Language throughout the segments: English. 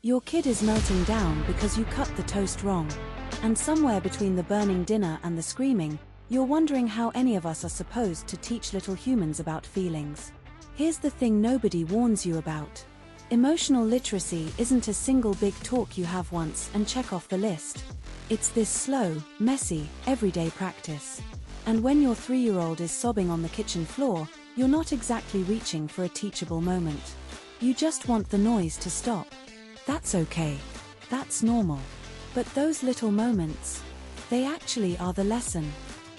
Your kid is melting down because you cut the toast wrong. And somewhere between the burning dinner and the screaming, you're wondering how any of us are supposed to teach little humans about feelings. Here's the thing nobody warns you about. Emotional literacy isn't a single big talk you have once and check off the list. It's this slow, messy, everyday practice. And when your 3-year-old is sobbing on the kitchen floor, you're not exactly reaching for a teachable moment. You just want the noise to stop. That's okay. That's normal. But those little moments, they actually are the lesson.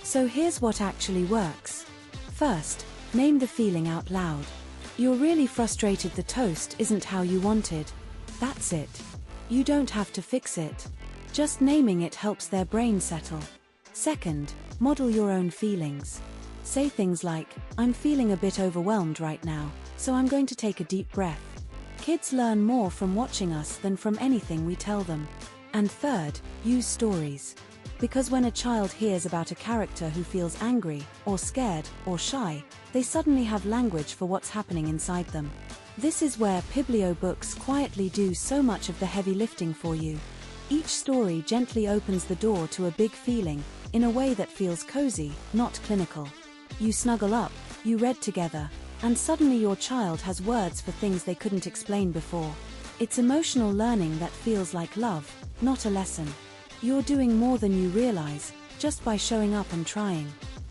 So here's what actually works. First, name the feeling out loud. You're really frustrated the toast isn't how you wanted. That's it. You don't have to fix it. Just naming it helps their brain settle. Second, model your own feelings. Say things like, I'm feeling a bit overwhelmed right now, so I'm going to take a deep breath. Kids learn more from watching us than from anything we tell them. And third, use stories. Because when a child hears about a character who feels angry, or scared, or shy, they suddenly have language for what's happening inside them. This is where Pibblio books quietly do so much of the heavy lifting for you. Each story gently opens the door to a big feeling, in a way that feels cozy, not clinical. You snuggle up, you read together, and suddenly your child has words for things they couldn't explain before. It's emotional learning that feels like love, not a lesson. You're doing more than you realize, just by showing up and trying.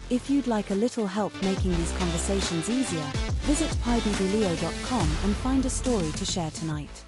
If you'd like a little help making these conversations easier, visit pibblio.com and find a story to share tonight.